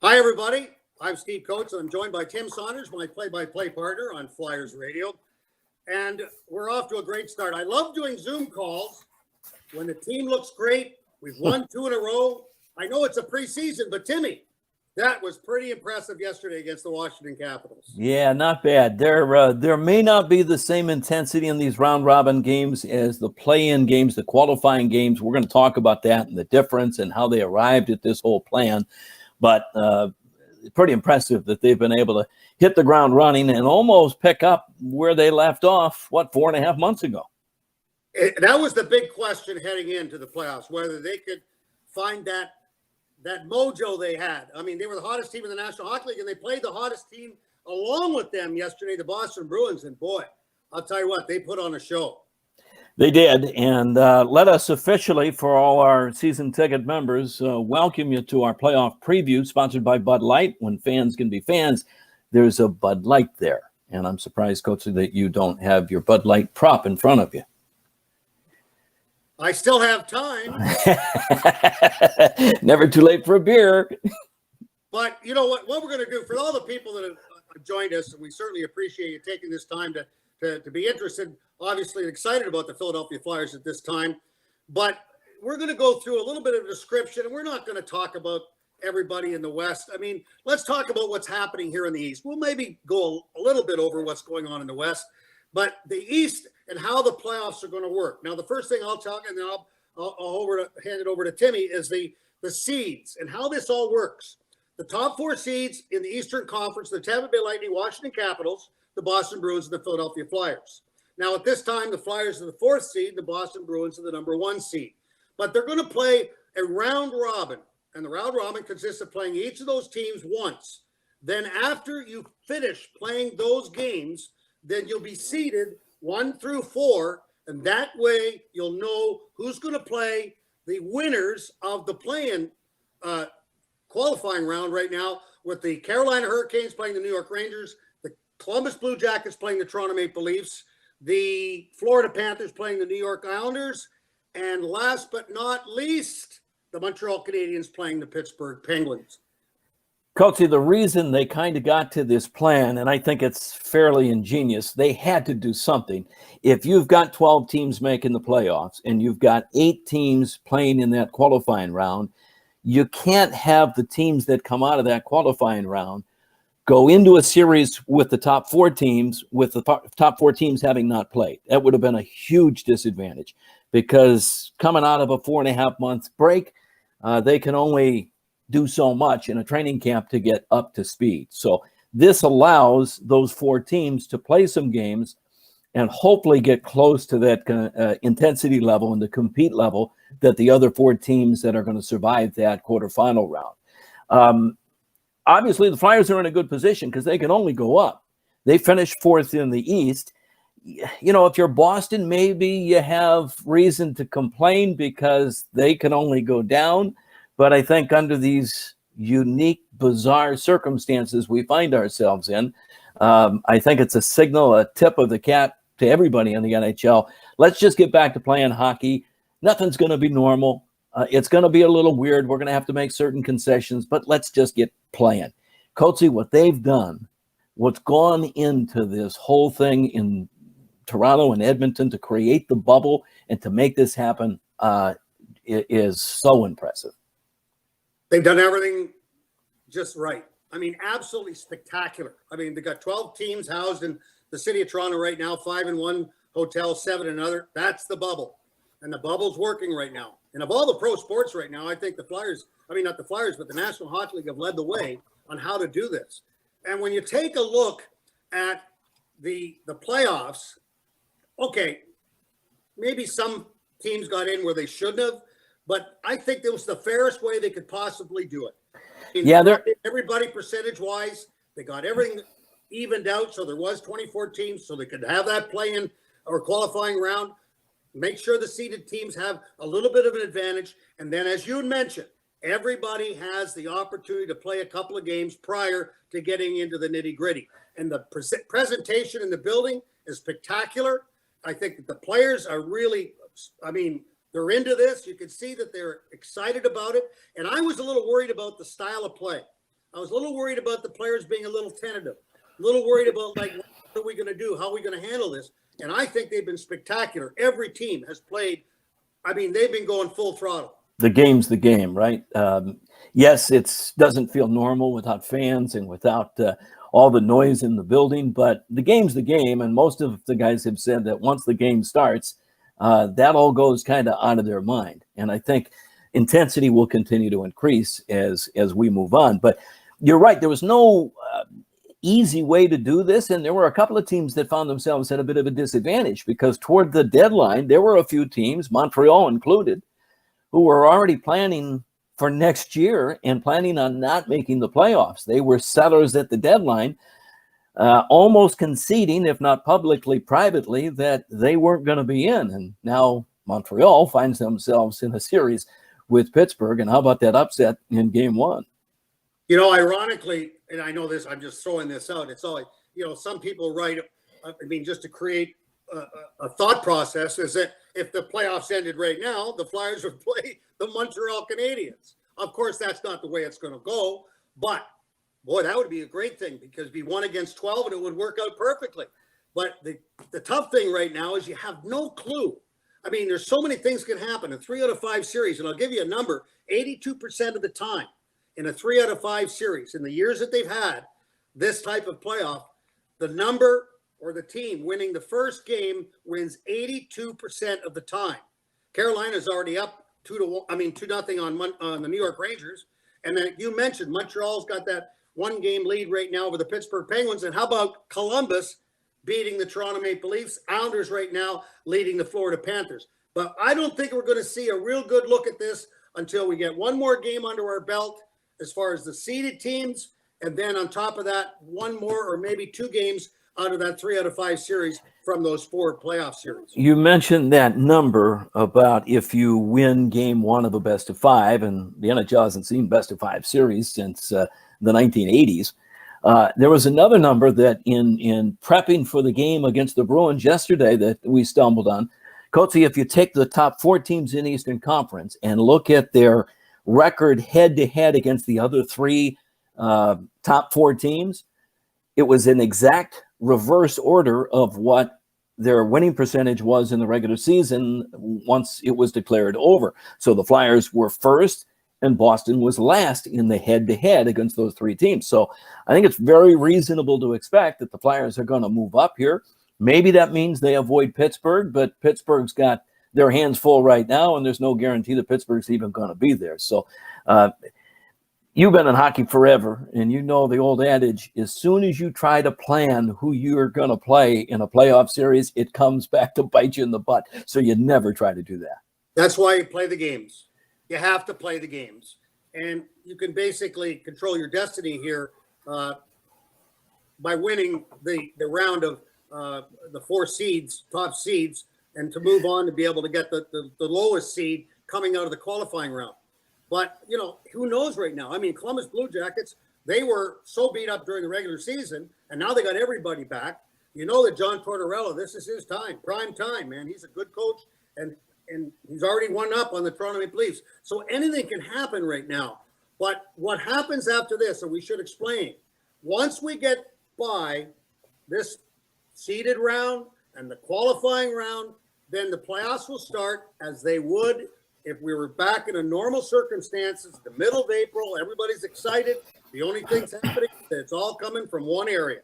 Hi, everybody. I'm Steve Coates, and I'm joined by Tim Saunders, my play-by-play partner on Flyers Radio. And we're off to a great start. I love doing Zoom calls when the team looks great. We've won 2 in a row. I know it's a preseason, but Timmy, that was pretty impressive yesterday against the Washington Capitals. Yeah, not bad. There may not be the same intensity in these round-robin games as the play-in games, the qualifying games. We're going to talk about that and the difference and how they arrived at this whole plan. But pretty impressive that they've been able to hit the ground running and almost pick up where they left off, 4.5 months ago. That was the big question heading into the playoffs, whether they could find that mojo they had. I mean, they were the hottest team in the National Hockey League, and they played the hottest team along with them yesterday, the Boston Bruins. And boy, I'll tell you what, they put on a show. They did, and let us officially, for all our season ticket members, welcome you to our playoff preview, sponsored by Bud Light. When fans can be fans, there's a Bud Light there. And I'm surprised, Coach, that you don't have your Bud Light prop in front of you. I still have time. Never too late for a beer. But you know what we're going to do for all the people that have joined us, and we certainly appreciate you taking this time to be interested, obviously, and excited about the Philadelphia Flyers at this time. But we're going to go through a little bit of a description, and we're not going to talk about everybody in the West. I mean, let's talk about what's happening here in the East. We'll maybe go a little bit over what's going on in the West, but the East and how the playoffs are going to work. Now, the first thing I'll talk, and then I'll hand it over to Timmy, is the seeds and how this all works. The top 4 seeds in the Eastern Conference, the Tampa Bay Lightning, Washington Capitals, the Boston Bruins, and the Philadelphia Flyers. Now, at this time, the Flyers are the 4th seed, the Boston Bruins are the number 1 seed. But they're going to play a round robin, and the round robin consists of playing each of those teams once. Then after you finish playing those games, then you'll be seeded 1 through 4, and that way you'll know who's going to play the winners of the play-in qualifying round right now, with the Carolina Hurricanes playing the New York Rangers, the Columbus Blue Jackets playing the Toronto Maple Leafs, the Florida Panthers playing the New York Islanders, and last but not least, the Montreal Canadiens playing the Pittsburgh Penguins. Coachy, the reason they kind of got to this plan, and I think it's fairly ingenious, they had to do something. If you've got 12 teams making the playoffs and you've got 8 teams playing in that qualifying round, you can't have the teams that come out of that qualifying round go into a series with the top 4 teams, with the top 4 teams having not played. That would have been a huge disadvantage, because coming out of a 4.5 month break, they can only do so much in a training camp to get up to speed. So this allows those 4 teams to play some games and hopefully get close to that intensity level and the compete level that the other 4 teams that are going to survive that quarterfinal round. Obviously, the Flyers are in a good position because they can only go up. They finished 4th in the East. You know, if you're Boston, maybe you have reason to complain because they can only go down. But I think under these unique, bizarre circumstances we find ourselves in, I think it's a signal, a tip of the cap to everybody in the NHL. Let's just get back to playing hockey. Nothing's going to be normal. It's going to be a little weird. We're going to have to make certain concessions, but let's just get playing. Coatsy, what they've done, what's gone into this whole thing in Toronto and Edmonton to create the bubble and to make this happen is so impressive. They've done everything just right. I mean, absolutely spectacular. I mean, they got 12 teams housed in the city of Toronto right now, 5 in one hotel, 7 in another. That's the bubble. And the bubble's working right now. And of all the pro sports right now, I think the Flyers, I mean, not the Flyers, but the National Hockey League have led the way on how to do this. And when you take a look at the playoffs, okay, maybe some teams got in where they shouldn't have, but I think it was the fairest way they could possibly do it. Everybody percentage-wise, they got everything evened out, so there was 24 teams, so they could have that play-in or qualifying round. Make sure the seeded teams have a little bit of an advantage. And then, as you mentioned, everybody has the opportunity to play a couple of games prior to getting into the nitty-gritty. And the presentation in the building is spectacular. I think that the players are really, I mean, they're into this. You can see that they're excited about it. And I was a little worried about the style of play. I was a little worried about the players being a little tentative, a little worried about, like, what are we going to do? How are we going to handle this? And I think they've been spectacular. Every team has played. I mean, they've been going full throttle. The game's the game, right? Yes, it doesn't feel normal without fans and without all the noise in the building, but the game's the game. And most of the guys have said that once the game starts, that all goes kind of out of their mind. And I think intensity will continue to increase as we move on. But you're right. There was no easy way to do this. And there were a couple of teams that found themselves at a bit of a disadvantage because toward the deadline, there were a few teams, Montreal included, who were already planning for next year and planning on not making the playoffs. They were settlers at the deadline, almost conceding, if not publicly, privately, that they weren't going to be in. And now Montreal finds themselves in a series with Pittsburgh. And how about that upset in game one? You know, ironically, and I know this, I'm just throwing this out. It's all, you know, some people write, I mean, just to create a thought process is that if the playoffs ended right now, the Flyers would play the Montreal Canadiens. Of course, that's not the way it's going to go. But, boy, that would be a great thing because it'd be 1 against 12 and it would work out perfectly. But the tough thing right now is you have no clue. I mean, there's so many things can happen in 3 out of 5 series. And I'll give you a number, 82% of the time in a 3 out of 5 series, in the years that they've had this type of playoff, the number or the team winning the first game wins 82% of the time. Carolina's already up 2-0 on the New York Rangers. And then you mentioned Montreal's got that 1-game lead right now over the Pittsburgh Penguins. And how about Columbus beating the Toronto Maple Leafs? Islanders right now leading the Florida Panthers. But I don't think we're going to see a real good look at this until we get one more game under our belt as far as the seeded teams. And then on top of that, one more or maybe 2 games out of that 3 out of 5 series from those 4 playoff series. You mentioned that number about if you win game 1 of a best of 5, and the NHL hasn't seen best of 5 series since the 1980s. There was another number that in prepping for the game against the Bruins yesterday that we stumbled on. Coatsy, if you take the top 4 teams in Eastern Conference and look at their record head-to-head against the other 3 top 4 teams, it was an exact reverse order of what their winning percentage was in the regular season once it was declared over. So the Flyers were first and Boston was last in the head-to-head against those 3 teams. So I think it's very reasonable to expect that the Flyers are going to move up here. Maybe that means they avoid Pittsburgh, but Pittsburgh's got their hands full right now, and there's no guarantee that Pittsburgh's even going to be there. So you've been in hockey forever, and you know the old adage, as soon as you try to plan who you're going to play in a playoff series, it comes back to bite you in the butt. So you never try to do that. That's why you play the games. You have to play the games. And you can basically control your destiny here by winning the round of the 4 seeds, top seeds, and to move on to be able to get the lowest seed coming out of the qualifying round. But, you know, who knows right now? I mean, Columbus Blue Jackets, they were so beat up during the regular season, and now they got everybody back. You know that John Tortorella, this is his time, prime time, man. He's a good coach, and he's already won up on the Toronto Maple Leafs. So anything can happen right now. But what happens after this, and we should explain, once we get by this seeded round and the qualifying round, then the playoffs will start as they would if we were back in a normal circumstances, the middle of April. Everybody's excited. The only thing's happening is that it's all coming from one area.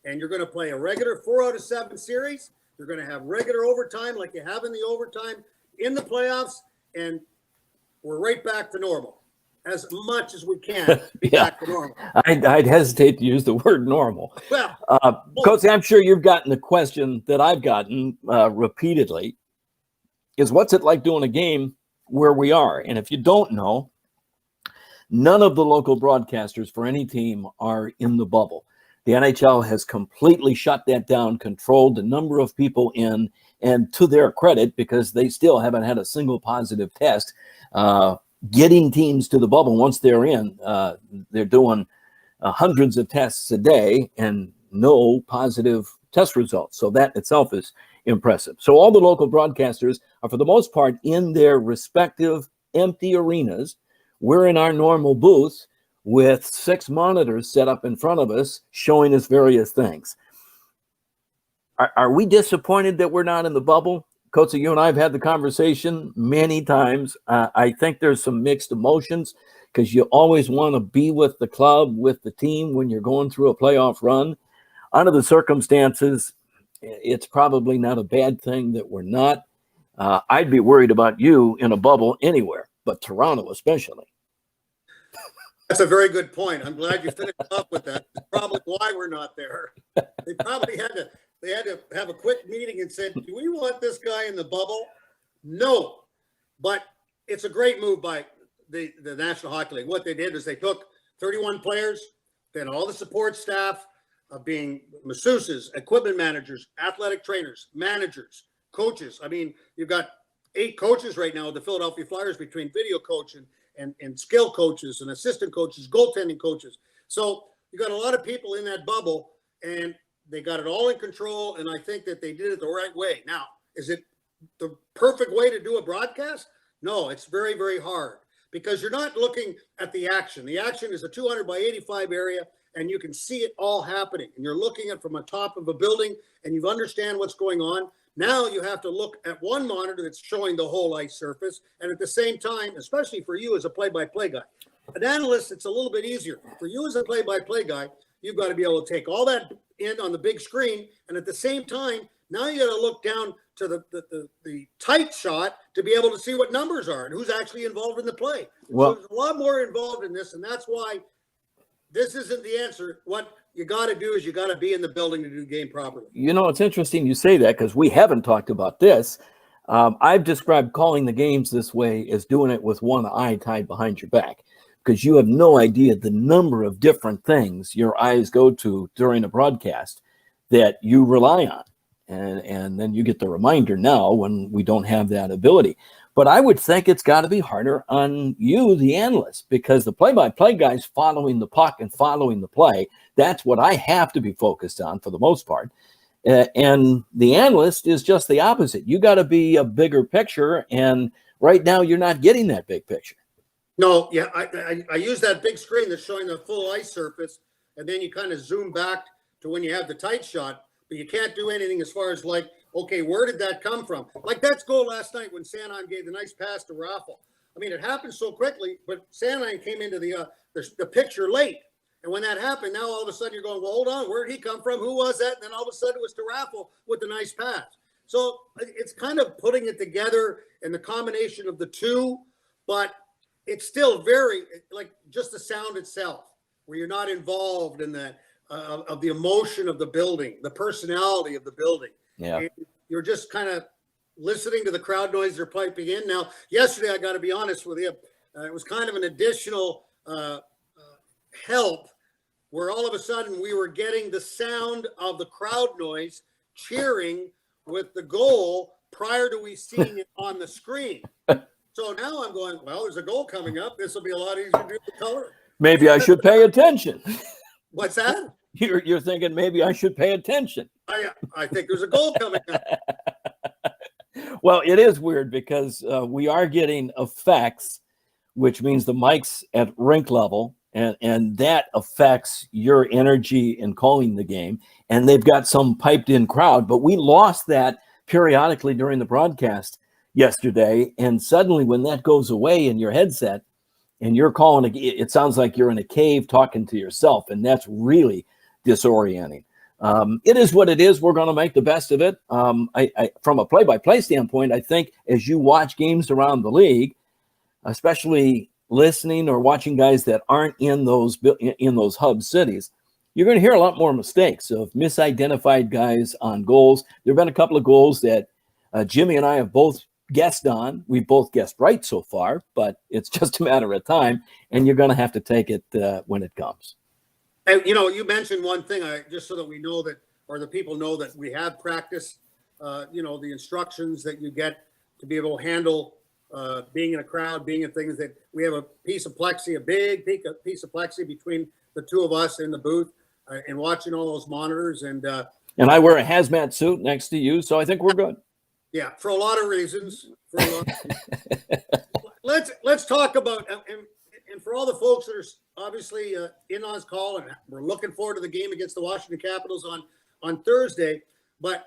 And you're going to play a regular 4 out of 7 series. You're going to have regular overtime like you have in the overtime in the playoffs. And we're right back to normal as much as we can be back to normal. I'd hesitate to use the word normal. Well, Coach, I'm sure you've gotten the question that I've gotten repeatedly is what's it like doing a game where we are? And if you don't know, none of the local broadcasters for any team are in the bubble. The NHL has completely shut that down, controlled the number of people in, and to their credit, because they still haven't had a single positive test, getting teams to the bubble once they're in. They're doing hundreds of tests a day and no positive test results. So that itself is impressive. So all the local broadcasters are, for the most part, in their respective empty arenas. We're in our normal booth. with 6 monitors set up in front of us showing us various things. Are we disappointed that we're not in the bubble? Coach, you and I have had the conversation many times. I think there's some mixed emotions because you always want to be with the club, with the team when you're going through a playoff run. Under the circumstances, it's probably not a bad thing that we're not. I'd be worried about you in a bubble anywhere, but Toronto especially. That's a very good point. I'm glad you finished up with that. That's probably why we're not there. They probably had to have a quick meeting and said, do we want this guy in the bubble? No. But it's a great move by the National Hockey League. What they did is they took 31 players, then all the support staff being masseuses, equipment managers, athletic trainers, managers, coaches. I mean, you've got 8 coaches right now at the Philadelphia Flyers between video coach and skill coaches and assistant coaches, goaltending coaches. So you got a lot of people in that bubble, and they got it all in control, and I think that they did it the right way. Now, is it the perfect way to do a broadcast? No, it's very, very hard because you're not looking at the action. The action is a 200 by 85 area, and you can see it all happening. And you're looking at from the top of a building, and you understand what's going on. Now you have to look at one monitor that's showing the whole ice surface, and at the same time, especially for you as a play-by-play guy. An analyst, it's a little bit easier. For you as a play-by-play guy, you've got to be able to take all that in on the big screen, and at the same time, now you got to look down to the tight shot to be able to see what numbers are and who's actually involved in the play. Well, so there's a lot more involved in this, and that's why this isn't the answer. What you got to do is you got to be in the building to do the game properly. You know, it's interesting you say that because we haven't talked about this. I've described calling the games this way as doing it with one eye tied behind your back, because you have no idea the number of different things your eyes go to during a broadcast that you rely on. And then you get the reminder now when we don't have that ability. But I would think it's got to be harder on you, the analyst, because the play-by-play guy's following the puck and following the play. That's what I have to be focused on for the most part. And the analyst is just the opposite. You got to be a bigger picture. And right now you're not getting that big picture. No, yeah, I use that big screen that's showing the full ice surface, and then you kind of zoom back to when you have the tight shot, but you can't do anything as far as like, okay, where did that come from? Like that goal last night when Sanheim gave the nice pass to Raffle. I mean, it happened so quickly, but Sanheim came into the picture late. And when that happened, now all of a sudden you're going, well, hold on, where did he come from? Who was that? And then all of a sudden it was to Raffle with the nice pass. So it's kind of putting it together and the combination of the two, but it's still very like just the sound itself, where you're not involved in the of the emotion of the building, the personality of the building. Yeah, and you're just kind of listening to the crowd noise they're piping in. Now, yesterday, I got to be honest with you, it was kind of an additional help, where all of a sudden we were getting the sound of the crowd noise cheering with the goal prior to we seeing it on the screen. So now I'm going, well, there's a goal coming up. This will be a lot easier to do the color. Maybe I should pay attention. What's that? You're thinking maybe I should pay attention. I think there's a goal coming up. Well, it is weird because we are getting effects, which means the mic's at rink level, and that affects your energy in calling the game. And they've got some piped in crowd, but we lost that periodically during the broadcast yesterday. And suddenly when that goes away in your headset and you're calling, it sounds like you're in a cave talking to yourself. And that's really disorienting. It is what it is. We're going to make the best of it. From a play-by-play standpoint, I think as you watch games around the league, especially listening or watching guys that aren't in those hub cities, you're going to hear a lot more mistakes of misidentified guys on goals. There have been a couple of goals that Jimmy and I have both guessed on. We've both guessed right so far, but it's just a matter of time, and you're going to have to take it when it comes. And, you know, you mentioned one thing, just so that we know that, or the people know that we have practiced, the instructions that you get to be able to handle being in a crowd, being in things, that we have a piece of plexi, a big piece of plexi between the two of us in the booth and watching all those monitors. And I wear a hazmat suit next to you, so I think we're good. Yeah, for a lot of reasons. Let's talk about, and for all the folks that are obviously obviously in on his call, and we're looking forward to the game against the Washington Capitals on Thursday. But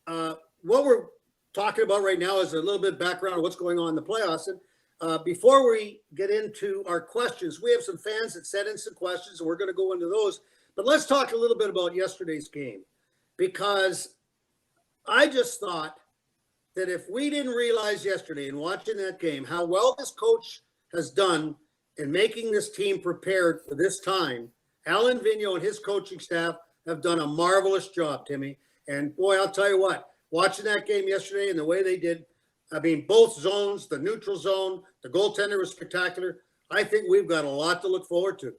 what we're talking about right now is a little bit of background of what's going on in the playoffs. And before we get into our questions, we have some fans that sent in some questions, and we're going to go into those. But let's talk a little bit about yesterday's game, because I just thought that if we didn't realize yesterday in watching that game how well this coach has done in making this team prepared for this time, Alan Vigneault and his coaching staff have done a marvelous job, Timmy. And boy, I'll tell you what, watching that game yesterday and the way they did, I mean, both zones, the neutral zone, the goaltender was spectacular. I think we've got a lot to look forward to.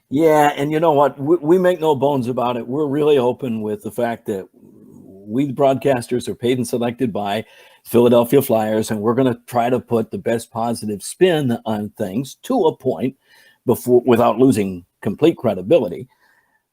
Yeah, and you know what? We make no bones about it. We're really open with the fact that we, the broadcasters, are paid and selected by Philadelphia Flyers, and we're going to try to put the best positive spin on things to a point before, without losing complete credibility.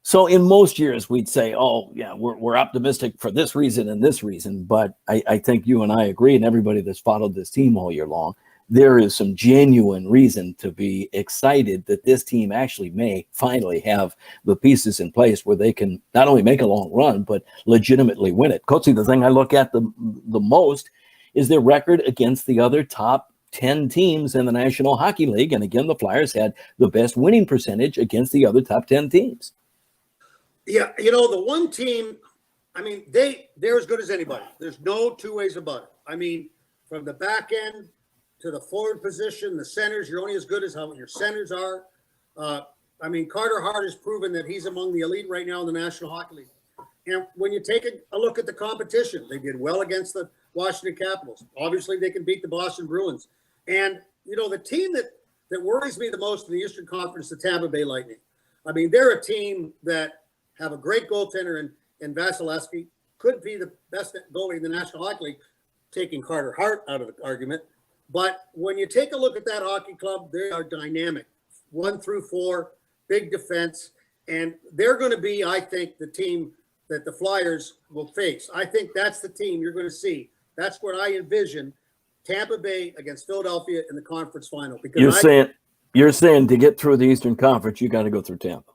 So in most years, we'd say, oh, yeah, we're optimistic for this reason and this reason. But I think you and I agree, and everybody that's followed this team all year long, there is some genuine reason to be excited that this team actually may finally have the pieces in place where they can not only make a long run, but legitimately win it. Coatsy, the thing I look at the most is their record against the other top 10 teams in the National Hockey League. And again, the Flyers had the best winning percentage against the other top 10 teams. Yeah, you know, the one team, I mean, they're as good as anybody. There's no two ways about it. I mean, from the back end to the forward position, the centers, you're only as good as how your centers are. I mean, Carter Hart has proven that he's among the elite right now in the National Hockey League. And when you take a look at the competition, they did well against the Washington Capitals. Obviously, they can beat the Boston Bruins. And, you know, the team that worries me the most in the Eastern Conference, the Tampa Bay Lightning. I mean, they're a team that have a great goaltender in Vasilevsky, could be the best goalie in the National Hockey League, taking Carter Hart out of the argument. But when you take a look at that hockey club, they are dynamic, 1 through 4, big defense, and they're going to be, I think, the team that the Flyers will face. I think that's the team you're going to see. That's what I envision, Tampa Bay against Philadelphia in the conference final. Because you're saying to get through the Eastern Conference, you got to go through Tampa.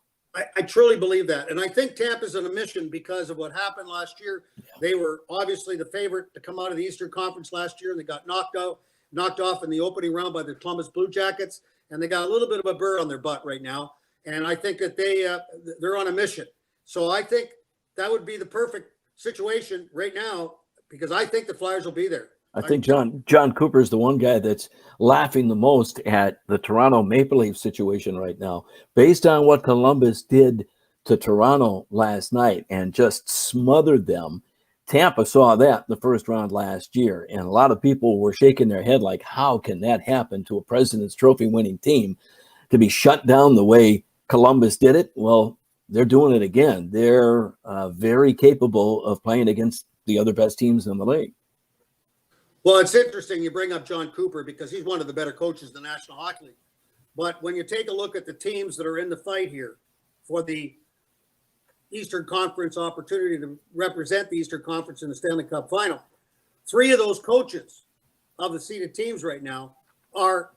I truly believe that. And I think Tampa's on a mission because of what happened last year. Yeah. They were obviously the favorite to come out of the Eastern Conference last year, and they got knocked off in the opening round by the Columbus Blue Jackets, and they got a little bit of a burr on their butt right now. And I think that they're on a mission. So I think that would be the perfect situation right now, because I think the Flyers will be there. I think John Cooper is the one guy that's laughing the most at the Toronto Maple Leafs situation right now, based on what Columbus did to Toronto last night and just smothered them. Tampa saw that in the first round last year, and a lot of people were shaking their head like, how can that happen to a President's Trophy winning team to be shut down the way Columbus did it? Well, they're doing it again. They're very capable of playing against the other best teams in the league. Well, it's interesting you bring up John Cooper because he's one of the better coaches in the National Hockey League. But when you take a look at the teams that are in the fight here for the Eastern Conference opportunity to represent the Eastern Conference in the Stanley Cup Final, 3 of those coaches of the seeded teams right now are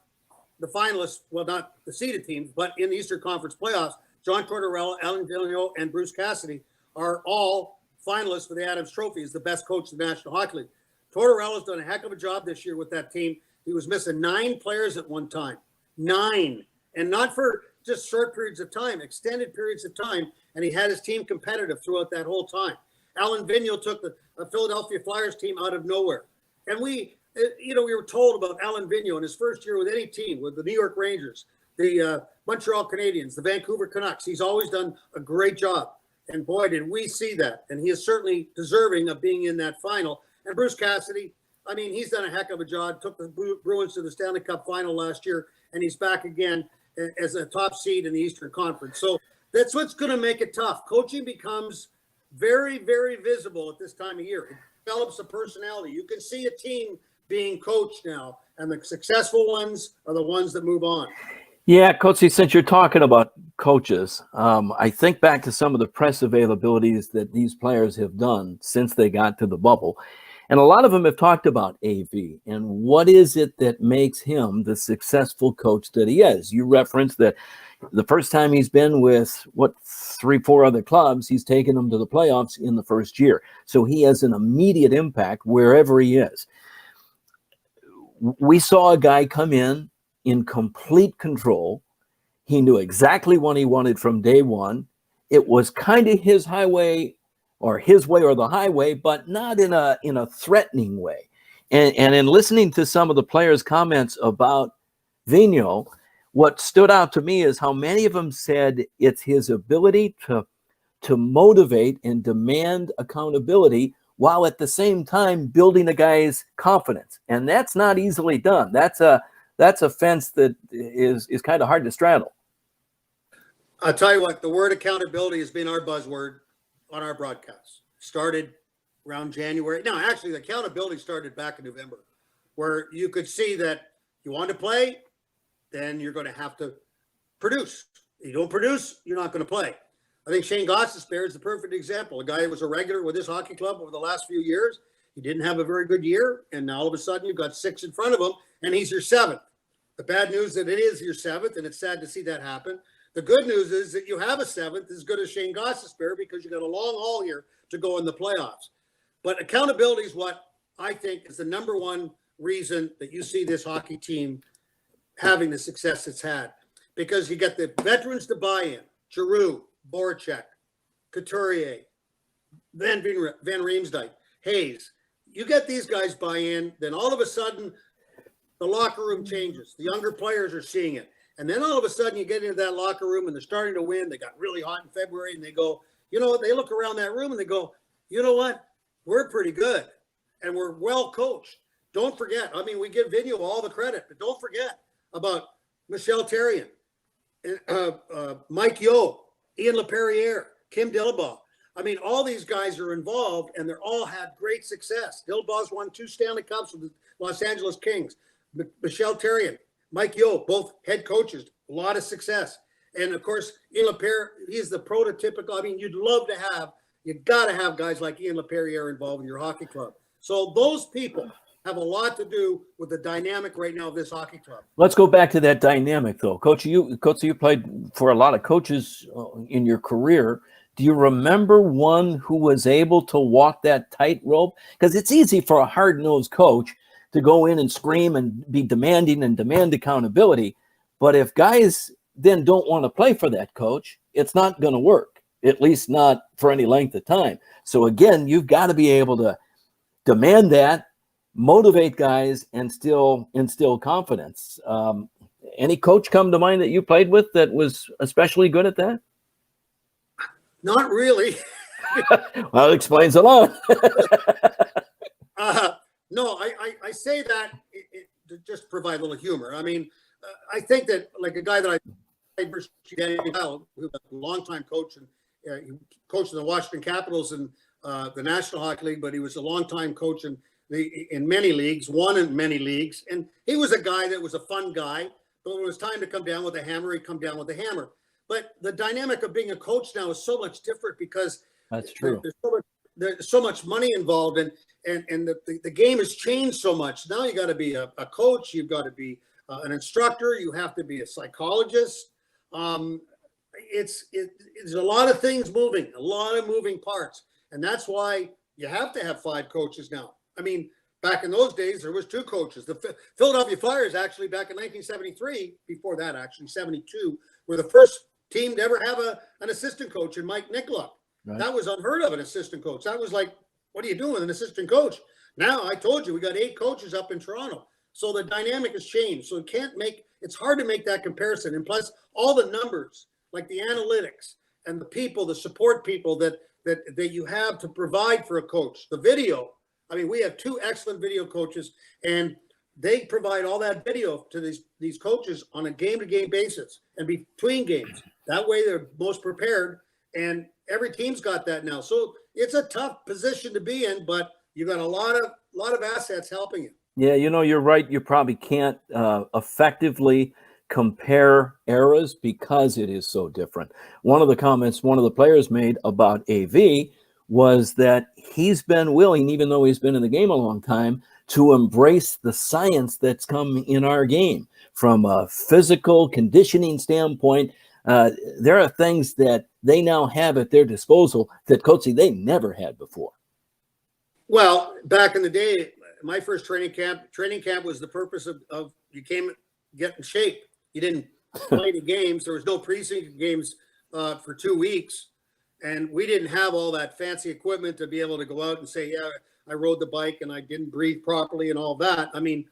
the finalists, well, not the seeded teams, but in the Eastern Conference playoffs. John Tortorella, Alan Vigneault, and Bruce Cassidy are all finalists for the Adams Trophy as the best coach in the National Hockey League. Tortorella's done a heck of a job this year with that team. He was missing 9 players at one time. 9. And not for just short periods of time, extended periods of time. And he had his team competitive throughout that whole time. Alan Vigneault took the Philadelphia Flyers team out of nowhere. And we were told about Alan Vigneault in his first year with any team, with the New York Rangers, the Montreal Canadiens, the Vancouver Canucks. He's always done a great job. And boy, did we see that. And he is certainly deserving of being in that final. And Bruce Cassidy, I mean, he's done a heck of a job, took the Bruins to the Stanley Cup Final last year, and he's back again as a top seed in the Eastern Conference. So that's what's going to make it tough. Coaching becomes very, very visible at this time of year. It develops a personality. You can see a team being coached now, and the successful ones are the ones that move on. Yeah, Coatsy, since you're talking about coaches, I think back to some of the press availabilities that these players have done since they got to the bubble. And a lot of them have talked about AV and what is it that makes him the successful coach that he is. You referenced that The first time he's been with 3-4 other clubs, he's taken them to the playoffs in the first year. So he has an immediate impact wherever he is. We saw a guy come in complete control. He knew exactly what he wanted from day one. It was kind of his highway, or his way or the highway, but not in a threatening way. And in listening to some of the players' comments about Vigneault, what stood out to me is how many of them said it's his ability to motivate and demand accountability while at the same time building a guy's confidence. And that's not easily done. That's a fence that is kind of hard to straddle. I'll tell you what, the word accountability has been our buzzword on our broadcast. Started around January. No, actually, the accountability started back in November, where you could see that you want to play, then you're going to have to produce. If you don't produce, you're not going to play. I think Shane Gostisbehere is the perfect example. A guy who was a regular with this hockey club over the last few years. He didn't have a very good year, and now all of a sudden you've got 6 in front of him, and he's your 7th. The bad news is that it is your 7th, and it's sad to see that happen. The good news is that you have a 7th as good as Shane Gostisbehere, because you got a long haul here to go in the playoffs. But accountability is what I think is the number one reason that you see this hockey team having the success it's had, because you get the veterans to buy in. Giroux, Voracek, Couturier, Van Riemsdyk, Hayes. You get these guys buy in, then all of a sudden the locker room changes. The younger players are seeing it. And then all of a sudden you get into that locker room and they're starting to win. They got really hot in February and they go, you know what? They look around that room and they go, you know what? We're pretty good and we're well coached. Don't forget. I mean, we give Vigneault all the credit, but don't forget about Michel Therrien, Mike Yeo, Ian LaPerriere, Kim Dillabaugh. I mean, all these guys are involved and they're all had great success. Dillabaugh's won 2 Stanley Cups with the Los Angeles Kings. Michel Therrien, Mike Yeo, both head coaches, a lot of success. And of course, Ian LaPerriere, he's the prototypical. I mean, you'd love to have, you got to have guys like Ian LaPerriere involved in your hockey club. So those people have a lot to do with the dynamic right now of this hockey club. Let's go back to that dynamic, though. Coach, you played for a lot of coaches in your career. Do you remember one who was able to walk that tightrope? Because it's easy for a hard-nosed coach to go in and scream and be demanding and demand accountability. But if guys then don't want to play for that coach, it's not going to work, at least not for any length of time. So again, you've got to be able to demand that, motivate guys, and still instill confidence. Any coach come to mind that you played with that was especially good at that? Not really. Well, it explains a lot. No, I say that to just provide a little humor. I mean, I think that like a guy that I played for, who was a longtime coach, and he coached in the Washington Capitals and the National Hockey League, but he was a longtime coach in many leagues, won in many leagues. And he was a guy that was a fun guy, but when it was time to come down with a hammer, he'd come down with a hammer. But the dynamic of being a coach now is so much different because that's true. There's so much money involved, and the game has changed so much. Now you got to be a coach, you've got to be an instructor, you have to be a psychologist. It's a lot of things moving, a lot of moving parts, and that's why you have to have 5 coaches now. I mean, back in those days, there was 2 coaches. The Philadelphia Flyers actually back in 1973, before that actually 72, were the first team to ever have an assistant coach in Mike Nicola. Right. That was unheard of, an assistant coach. That was like, what are you doing with an assistant coach? Now, I told you, we got 8 coaches up in Toronto. So the dynamic has changed. So it's hard to make that comparison. And plus, all the numbers, like the analytics and the people, the support people that you have to provide for a coach, the video. I mean, we have 2 excellent video coaches, and they provide all that video to these coaches on a game-to-game basis and between games. That way they're most prepared, and every team's got that now. So it's a tough position to be in, but you got a lot of assets helping you. Yeah, you're right. You probably can't effectively compare eras because it is so different. One of the comments one of the players made about AV was that he's been willing, even though he's been in the game a long time, to embrace the science that's come in our game from a physical conditioning standpoint. There are things that they now have at their disposal that, Coachy, they never had before. Well, back in the day, my first training camp was the purpose of you came get in shape. You didn't play the games. There was no preseason games for 2 weeks. And we didn't have all that fancy equipment to be able to go out and say, yeah, I rode the bike and I didn't breathe properly and all that. I mean,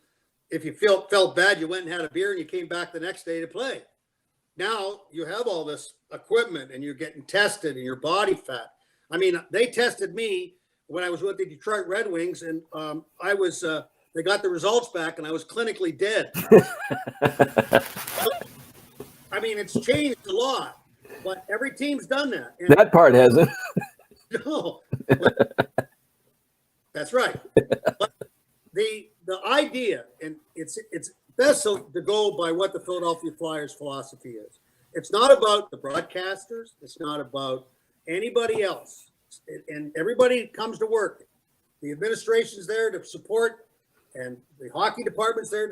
if you felt bad, you went and had a beer and you came back the next day to play. Now you have all this equipment and you're getting tested and your body fat. I mean, they tested me when I was with the Detroit Red Wings, and they got the results back and I was clinically dead. I mean, it's changed a lot, but every team's done that. And that part hasn't. No, that's right. But the idea, and it's best to go by what the Philadelphia Flyers philosophy is. It's not about the broadcasters. It's not about anybody else. And everybody comes to work. The administration's there to support, and the hockey department's there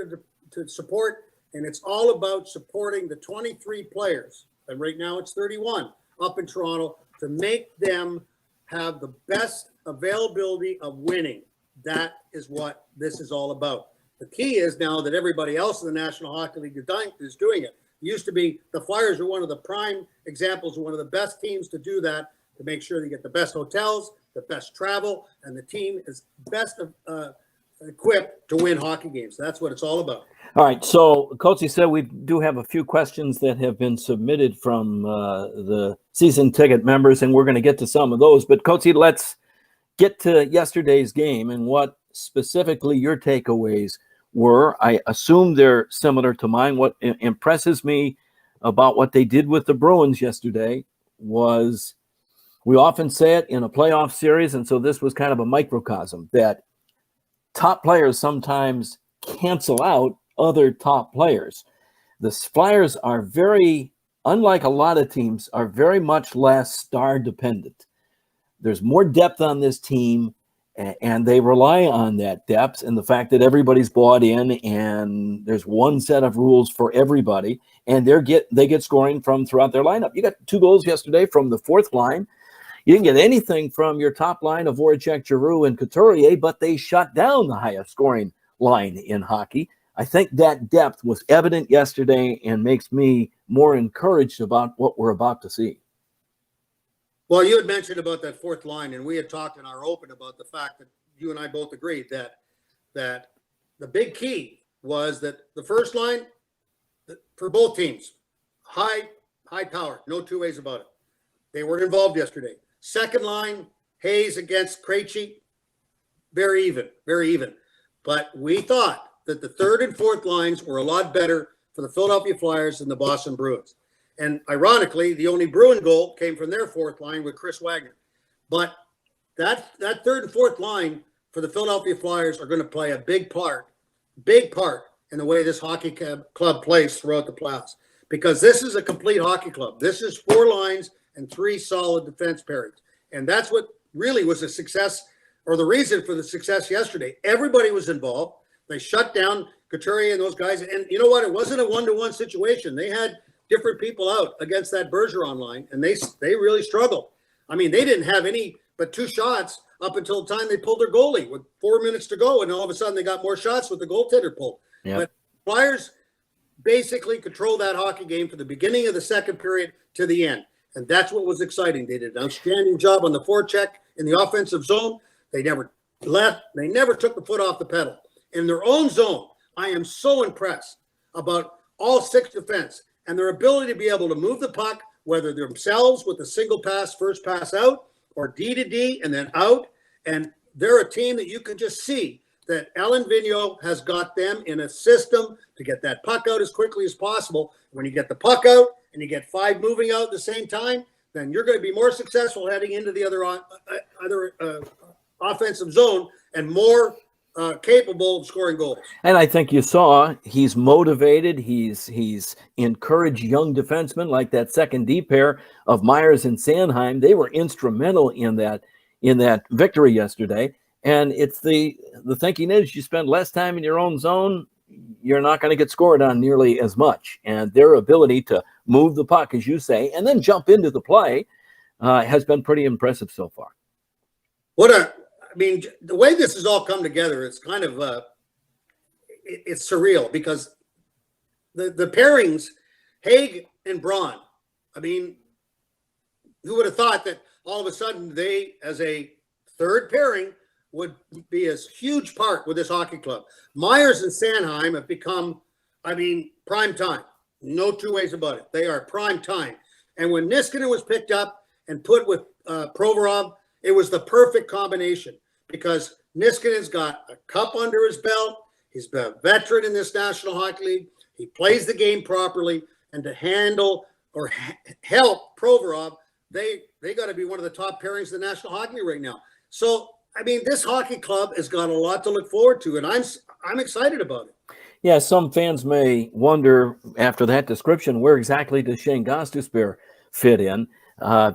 to support. And it's all about supporting the 23 players. And right now it's 31 up in Toronto to make them have the best availability of winning. That is what this is all about. The key is now that everybody else in the National Hockey League is doing it. It used to be the Flyers are one of the prime examples of one of the best teams to do that, to make sure they get the best hotels, the best travel, and the team is best equipped to win hockey games. That's what it's all about. All right. So, Coachy said we do have a few questions that have been submitted from the season ticket members, and we're going to get to some of those. But, Coachy, let's get to yesterday's game and what specifically your takeaways were. I assume they're similar to mine. What impresses me about what they did with the Bruins yesterday was, we often say it in a playoff series, and so this was kind of a microcosm, that top players sometimes cancel out other top players. The Flyers are very, unlike a lot of teams, are very much less star dependent. There's more depth on this team, and they rely on that depth and the fact that everybody's bought in and there's one set of rules for everybody, and they get scoring from throughout their lineup. You got 2 goals yesterday from the fourth line. You didn't get anything from your top line of Voracek, Giroux, and Couturier, but they shut down the highest scoring line in hockey. I think that depth was evident yesterday and makes me more encouraged about what we're about to see. Well, you had mentioned about that fourth line, and we had talked in our open about the fact that you and I both agreed that the big key was that the first line for both teams, high power, no two ways about it. They weren't involved yesterday. Second line, Hayes against Krejci, very even. But we thought that the third and fourth lines were a lot better for the Philadelphia Flyers than the Boston Bruins. And ironically, the only Bruin goal came from their fourth line with Chris Wagner. But that third and fourth line for the Philadelphia Flyers are going to play a big part in the way this hockey club plays throughout the playoffs. Because this is a complete hockey club. This is 4 lines and 3 solid defense pairings. And that's what really was a success, or the reason for the success yesterday. Everybody was involved. They shut down Couturier and those guys. And you know what? It wasn't a 1-to-1 situation. They had different people out against that Bergeron line, and they really struggled. I mean, they didn't have any but 2 shots up until the time they pulled their goalie with 4 minutes to go, and all of a sudden they got more shots with the goaltender pulled. Yep. But Flyers basically controlled that hockey game from the beginning of the second period to the end, and that's what was exciting. They did an outstanding job on the forecheck in the offensive zone. They never took the foot off the pedal. In their own zone, I am so impressed about all 6 defense and their ability to be able to move the puck, whether themselves with a single pass, first pass out, or D to D and then out. And they're a team that you can just see that Alain Vigneault has got them in a system to get that puck out as quickly as possible. When you get the puck out and you get 5 moving out at the same time, then you're going to be more successful heading into the other offensive zone and more capable of scoring goals. And I think you saw he's motivated. He's encouraged young defensemen like that second D pair of Myers and Sanheim. They were instrumental in that victory yesterday. And it's the thinking is you spend less time in your own zone, you're not going to get scored on nearly as much. And their ability to move the puck, as you say, and then jump into the play has been pretty impressive so far. The way this has all come together, it's kind of it's surreal because the pairings, Haig and Braun, I mean, who would have thought that all of a sudden they, as a third pairing, would be a huge part with this hockey club. Myers and Sanheim have become, prime time. No two ways about it. They are prime time. And when Niskanen was picked up and put with Provorov, it was the perfect combination because Niskanen's got a cup under his belt. He's been a veteran in this National Hockey League. He plays the game properly, and to handle or help Provorov, they got to be one of the top pairings in the National Hockey League right now. So, this hockey club has got a lot to look forward to, and I'm excited about it. Yeah, some fans may wonder after that description, where exactly does Shane Gostisbehere fit in?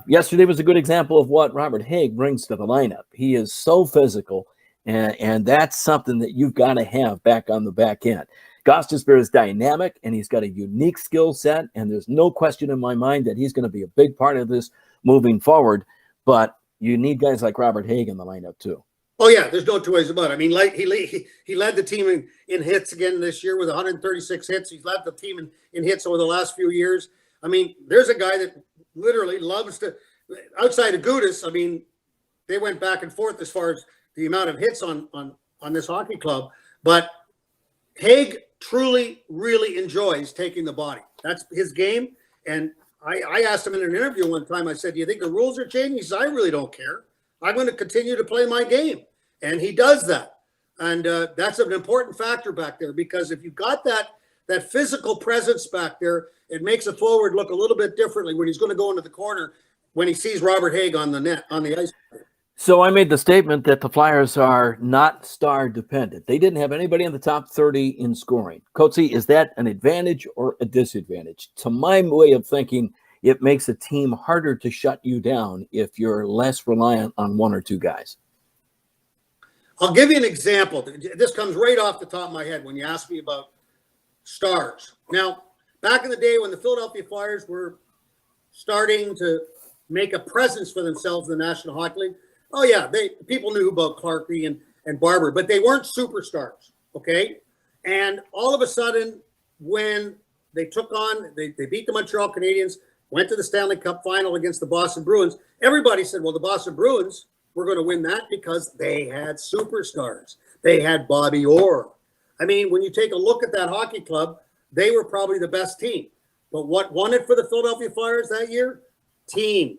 Yesterday was a good example of what Robert Haig brings to the lineup. He is so physical, and that's something that you've got to have back on the back end. Gostisbehere is dynamic, and he's got a unique skill set, and there's no question in my mind that he's going to be a big part of this moving forward. But you need guys like Robert Haig in the lineup too. Oh yeah, there's no two ways about it. He led the team in hits again this year with 136 hits. He's led the team in hits over the last few years. There's a guy that literally loves to, outside of Gudas, they went back and forth as far as the amount of hits on this hockey club. But Haig truly, really enjoys taking the body. That's his game. And I asked him in an interview one time, I said, do you think the rules are changing? He said, I really don't care. I'm going to continue to play my game. And he does that. And that's an important factor back there because if you've got that physical presence back there, it makes a forward look a little bit differently when he's going to go into the corner when he sees Robert Haig on the net, on the ice. So I made the statement that the Flyers are not star dependent. They didn't have anybody in the top 30 in scoring. Coatsy, is that an advantage or a disadvantage? To my way of thinking, it makes a team harder to shut you down if you're less reliant on one or two guys. I'll give you an example. This comes right off the top of my head when you ask me about stars. Now, back in the day when the Philadelphia Flyers were starting to make a presence for themselves in the National Hockey League, oh yeah, people knew about Clarkey and Barber, but they weren't superstars, okay? And all of a sudden, when they beat the Montreal Canadiens, went to the Stanley Cup final against the Boston Bruins, everybody said, well, the Boston Bruins were going to win that because they had superstars. They had Bobby Orr. When you take a look at that hockey club, they were probably the best team. But what won it for the Philadelphia Flyers that year? Team.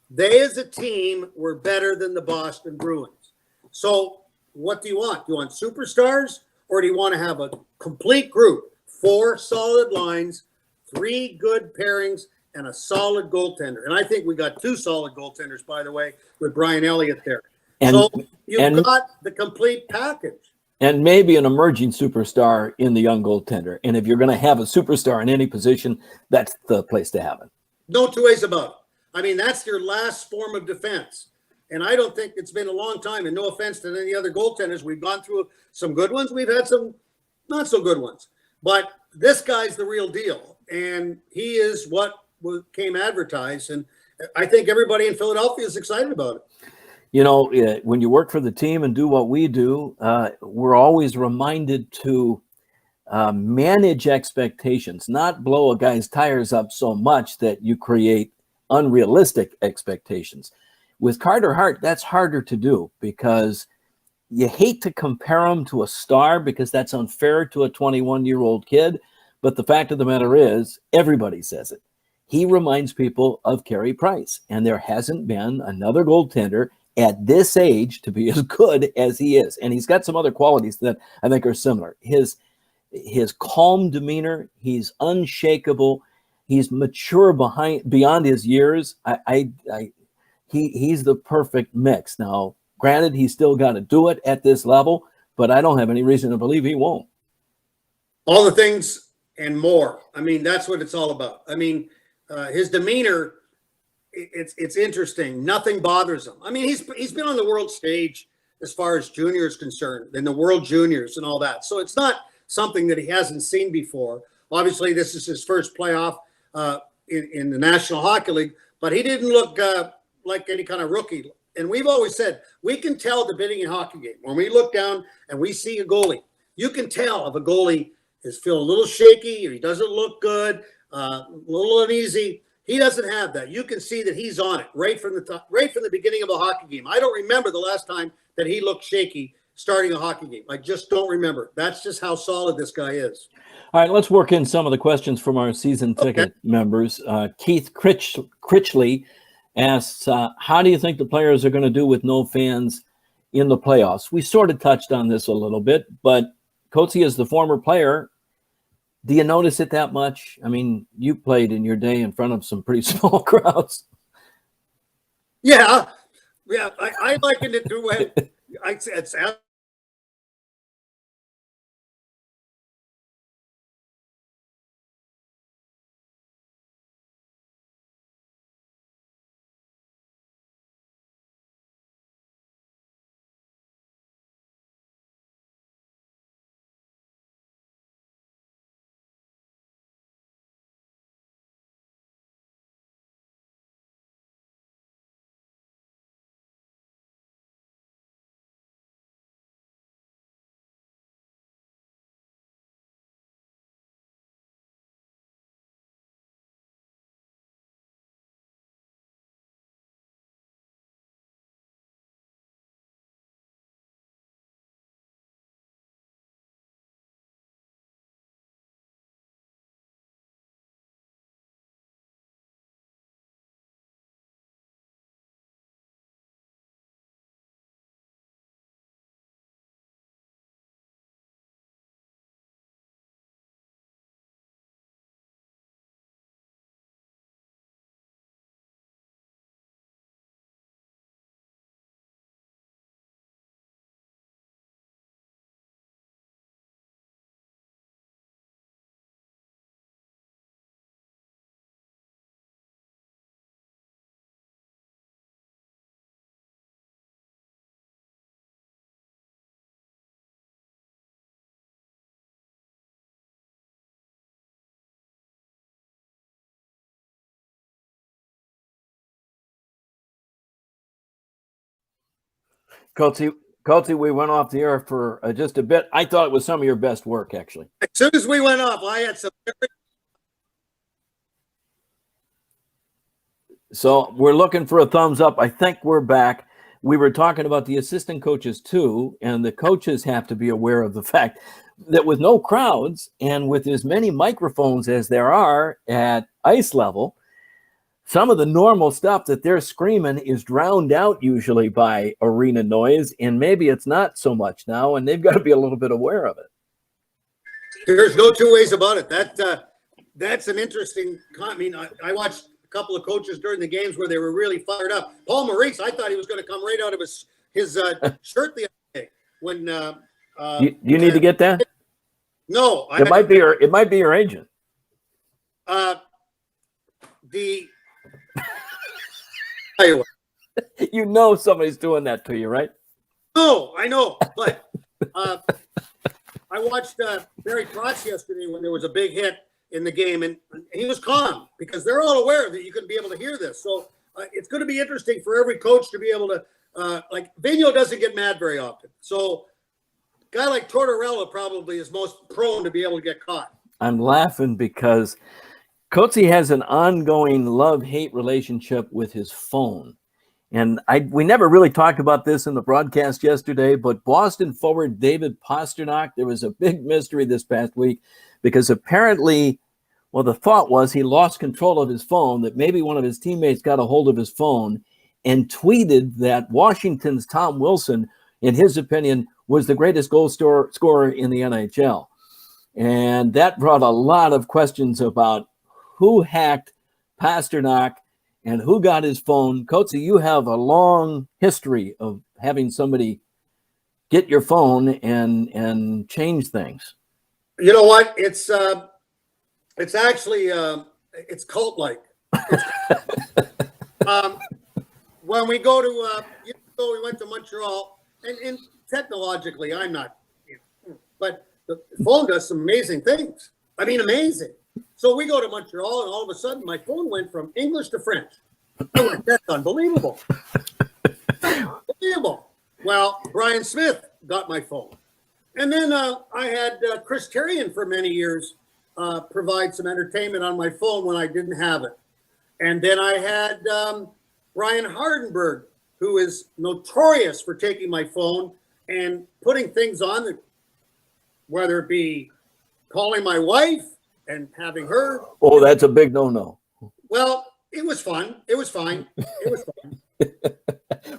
They as a team were better than the Boston Bruins. So what do you want? Do you want superstars or do you want to have a complete group? 4 solid lines, 3 good pairings, and a solid goaltender. And I think we got 2 solid goaltenders, by the way, with Brian Elliott there. So you've got the complete package. And maybe an emerging superstar in the young goaltender. And if you're going to have a superstar in any position, that's the place to have it. No two ways about it. That's your last form of defense. And I don't think it's been a long time. And no offense to any other goaltenders. We've gone through some good ones. We've had some not so good ones. But this guy's the real deal. And he is what came advertised. And I think everybody in Philadelphia is excited about it. When you work for the team and do what we do, we're always reminded to manage expectations, not blow a guy's tires up so much that you create unrealistic expectations. With Carter Hart, that's harder to do because you hate to compare him to a star because that's unfair to a 21-year-old kid. But the fact of the matter is, everybody says it. He reminds people of Carey Price, and there hasn't been another goaltender at this age to be as good as he is. And he's got some other qualities that I think are similar. His calm demeanor, he's unshakable. He's mature beyond his years. He's the perfect mix. Now, granted, he's still got to do it at this level, but I don't have any reason to believe he won't. All the things and more. That's what it's all about. His demeanor, it's interesting. Nothing bothers him. He's been on the world stage as far as junior is concerned, in the World Juniors and all that. So it's not something that he hasn't seen before. Obviously, this is his first playoff in the National Hockey League, but he didn't look like any kind of rookie. And we've always said we can tell at the beginning of a hockey game when we look down and we see a goalie. You can tell if a goalie is feeling a little shaky or he doesn't look good, a little uneasy. He doesn't have that. You can see that he's on it right from the beginning of a hockey game. I don't remember the last time that he looked shaky starting a hockey game. I just don't remember. That's just how solid this guy is. All right, let's work in some of the questions from our season ticket members. Keith Critchley asks, how do you think the players are going to do with no fans in the playoffs? We sort of touched on this a little bit, but Coatsy, as the former player, do you notice it that much? I mean, you played in your day in front of some pretty small crowds. Yeah. I likened it to when it's Coatsy, we went off the air for just a bit. I thought it was some of your best work, actually. as soon as we went off, I had some. So we're looking for a thumbs up. I think we're back. We were talking about the assistant coaches too, and the coaches have to be aware of the fact that with no crowds and with as many microphones as there are at ice level, some of the normal stuff that they're screaming is drowned out usually by arena noise, and maybe it's not so much now, and they've got to be a little bit aware of it. There's no two ways about it. That's an interesting. I mean, I watched a couple of coaches during the games where they were really fired up. Paul Maurice, I thought he was going to come right out of his shirt the other day when. You need to get that? No, it might be your agent. You know somebody's doing that to you, right? No, I know, but I watched Barry Trotz yesterday when there was a big hit in the game, and he was calm because they're all aware that you can be able to hear this. So it's going to be interesting for every coach to be able to, like Vigneault doesn't get mad very often. So a guy like Tortorella probably is most prone to be able to get caught. I'm laughing because Coatsy has an ongoing love-hate relationship with his phone. And we never really talked about this in the broadcast yesterday, but Boston forward David Pastrnak, there was a big mystery this past week because apparently, well, the thought was he lost control of his phone, that maybe one of his teammates got a hold of his phone and tweeted that Washington's Tom Wilson, in his opinion, was the greatest goal scorer in the NHL. And that brought a lot of questions about who hacked Pastrnak and who got his phone. Coatsy, you have a long history of having somebody get your phone and change things. You know what? It's actually it's cult-like. When we go to we went to Montreal, and technologically I'm not, but the phone does some amazing things. I mean, amazing. So we go to Montreal, and all of a sudden, my phone went from English to French. I'm like, that's unbelievable. Unbelievable. Well, Brian Smith got my phone. And then I had Chris Terrian for many years provide some entertainment on my phone when I didn't have it. And then I had Brian Hardenberg, who is notorious for taking my phone and putting things on that, whether it be calling my wife and having her. Oh, that's a big no-no. Well, it was fun. It was fine. It was fun.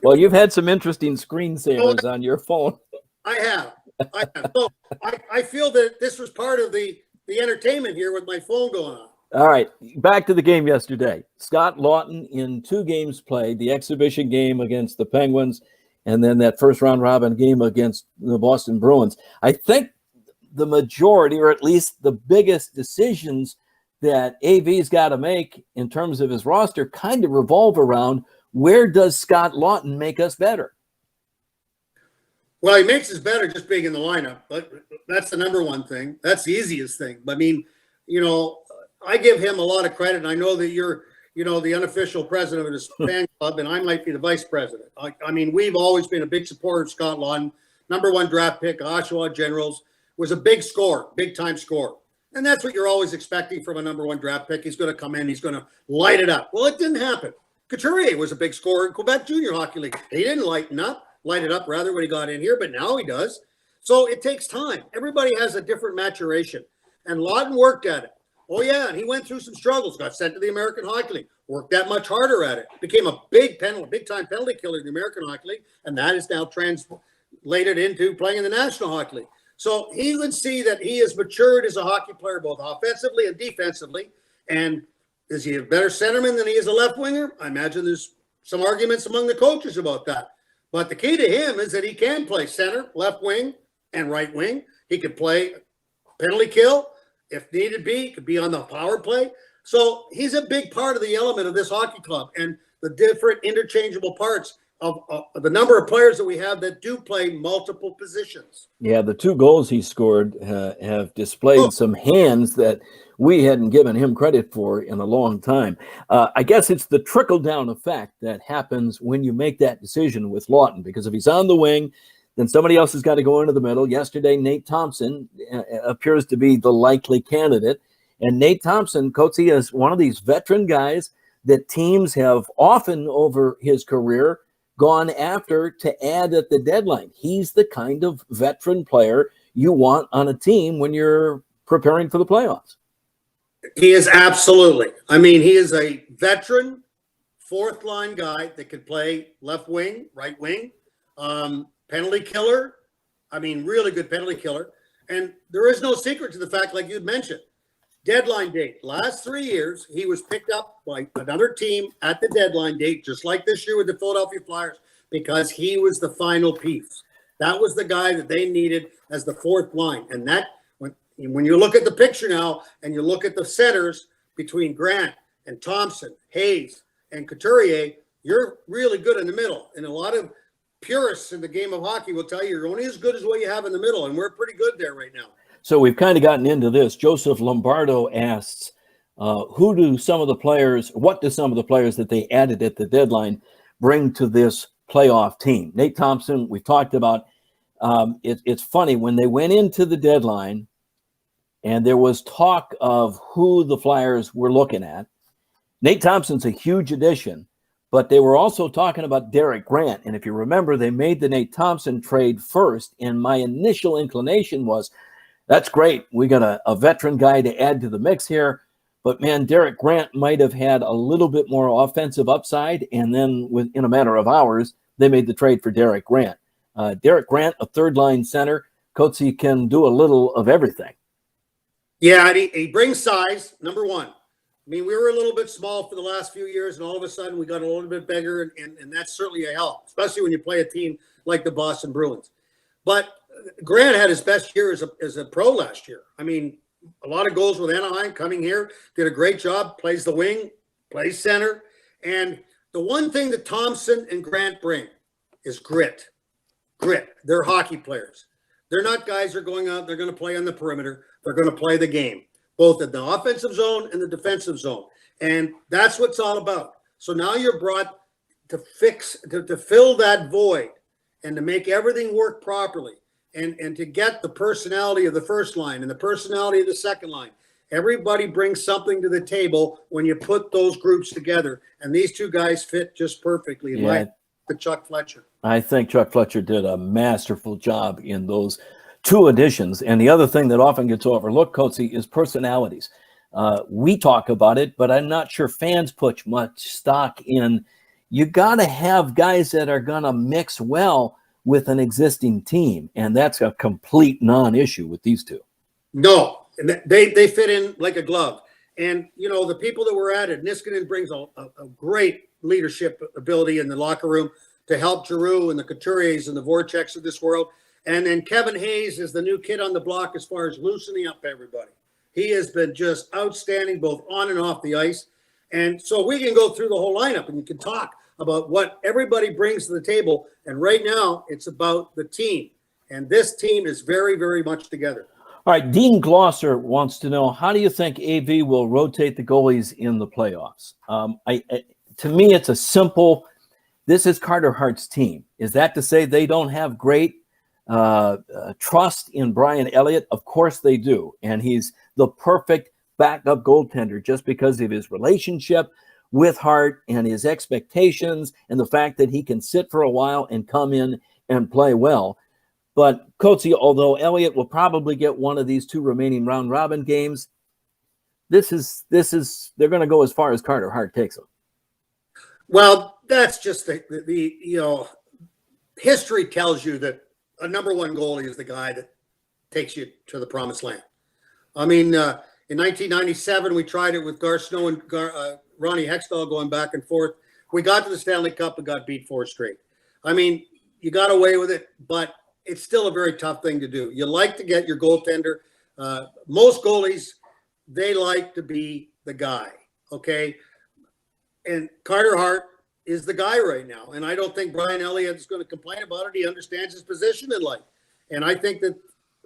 Well, you've had some interesting screensavers on your phone. I have. So I feel that this was part of the entertainment here with my phone going on. All right, back to the game yesterday. Scott Laughton in 2 games played, the exhibition game against the Penguins, and then that first round robin game against the Boston Bruins. I think the majority, or at least the biggest decisions that AV's got to make in terms of his roster kind of revolve around, where does Scott Laughton make us better? Well, he makes us better just being in the lineup, but that's the number one thing. That's the easiest thing. I mean, you know, I give him a lot of credit, and I know that you're, you know, the unofficial president of his fan club, and I might be the vice president. I mean, we've always been a big supporter of Scott Laughton, number 1 draft pick, Oshawa Generals, was a big scorer, big-time scorer. And that's what you're always expecting from a number 1 draft pick. He's going to come in, he's going to light it up. Well, it didn't happen. Couturier was a big scorer in Quebec Junior Hockey League. He didn't light it up rather when he got in here, but now he does. So it takes time. Everybody has a different maturation. And Laughton worked at it. Oh, yeah, and he went through some struggles, got sent to the American Hockey League, worked that much harder at it, became a big-time penalty killer in the American Hockey League, and that is now translated into playing in the National Hockey League. So he would see that he has matured as a hockey player, both offensively and defensively. And is he a better centerman than he is a left winger? I imagine there's some arguments among the coaches about that. But the key to him is that he can play center, left wing, and right wing. He could play penalty kill. If needed be, he could be on the power play. So he's a big part of the element of this hockey club and the different interchangeable parts of the number of players that we have that do play multiple positions. Yeah, the 2 goals he scored have displayed some hands that we hadn't given him credit for in a long time. I guess it's the trickle-down effect that happens when you make that decision with Laughton, because if he's on the wing, then somebody else has got to go into the middle. Yesterday, Nate Thompson appears to be the likely candidate. And Nate Thompson, Coatsy, is one of these veteran guys that teams have often over his career gone after to add at the deadline. He's the kind of veteran player you want on a team when you're preparing for the playoffs. He is absolutely. I mean, he is a veteran 4th line guy that could play left wing, right wing, penalty killer. I mean, really good penalty killer. And there is no secret to the fact, like you'd mentioned, deadline date. Last 3 years, he was picked up by another team at the deadline date, just like this year with the Philadelphia Flyers, because he was the final piece. That was the guy that they needed as the 4th line. And that, when you look at the picture now and you look at the centers between Grant and Thompson, Hayes, and Couturier, you're really good in the middle. And a lot of purists in the game of hockey will tell you you're only as good as what you have in the middle, and we're pretty good there right now. So we've kind of gotten into this. Joseph Lombardo asks, what do some of the players that they added at the deadline bring to this playoff team? Nate Thompson, we talked about. It's funny, when they went into the deadline and there was talk of who the Flyers were looking at, Nate Thompson's a huge addition, but they were also talking about Derek Grant. And if you remember, they made the Nate Thompson trade first. And my initial inclination was, that's great. We got a veteran guy to add to the mix here. But, man, Derek Grant might have had a little bit more offensive upside. And then within a matter of hours, they made the trade for Derek Grant. Derek Grant, a 3rd-line center. Coatsy can do a little of everything. Yeah, and he brings size, number 1. I mean, we were a little bit small for the last few years, and all of a sudden we got a little bit bigger, and that's certainly a help, especially when you play a team like the Boston Bruins. But Grant had his best year as a pro last year. I mean, a lot of goals with Anaheim, coming here, did a great job, plays the wing, plays center. And the one thing that Thompson and Grant bring is grit. They're hockey players. They're not guys who are going out, they're going to play on the perimeter. They're going to play the game, both in the offensive zone and the defensive zone. And that's what it's all about. So now you're brought to to fill that void and to make everything work properly and to get the personality of the first line and the personality of the second line. Everybody brings something to the table when you put those groups together. And these two guys fit just perfectly in my Chuck Fletcher. I think Chuck Fletcher did a masterful job in those two additions. And the other thing that often gets overlooked, Coatsy, is personalities. We talk about it, but I'm not sure fans put much stock in. You got to have guys that are going to mix well with an existing team. And that's a complete non-issue with these two. No, and they fit in like a glove. And, you know, the people that were at it, Niskanen brings a great leadership ability in the locker room to help Giroux and the Couturiers and the Voraceks of this world. And then Kevin Hayes is the new kid on the block as far as loosening up everybody. He has been just outstanding both on and off the ice. And so we can go through the whole lineup and you can talk about what everybody brings to the table. And right now it's about the team. And this team is very, very much together. All right, Dean Glosser wants to know, how do you think AV will rotate the goalies in the playoffs? To me, it's a simple, this is Carter Hart's team. Is that to say they don't have great trust in Brian Elliott? Of course they do. And he's the perfect backup goaltender just because of his relationship with Hart and his expectations and the fact that he can sit for a while and come in and play well. But Coatsy, although Elliott will probably get one of these two remaining round robin games, they're going to go as far as Carter Hart takes them. Well, that's just the you know, history tells you that a number one goalie is the guy that takes you to the promised land. I mean, in 1997, we tried it with Gar Snow and Ronnie Hextall going back and forth. We got to the Stanley Cup and got beat 4 straight. I mean, you got away with it, but it's still a very tough thing to do. You like to get your goaltender. Most goalies, they like to be the guy, okay? And Carter Hart is the guy right now. And I don't think Brian Elliott is going to complain about it. He understands his position in life. And I think that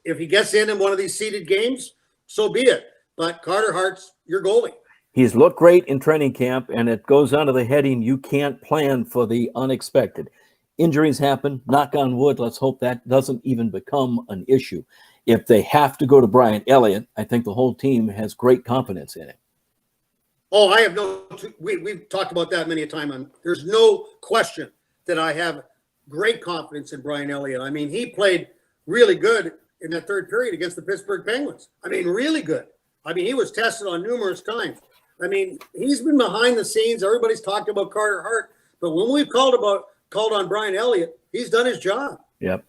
if he gets in one of these seeded games, so be it. But Carter Hart's your goalie. He's looked great in training camp, and it goes under the heading, you can't plan for the unexpected. Injuries happen, knock on wood. Let's hope that doesn't even become an issue. If they have to go to Brian Elliott, I think the whole team has great confidence in it. Oh, I have we've talked about that many a time. And there's no question that I have great confidence in Brian Elliott. I mean, he played really good in that third period against the Pittsburgh Penguins. I mean, really good. I mean, he was tested on numerous times. I mean, he's been behind the scenes. Everybody's talked about Carter Hart, but when we've called on Brian Elliott, he's done his job. Yep.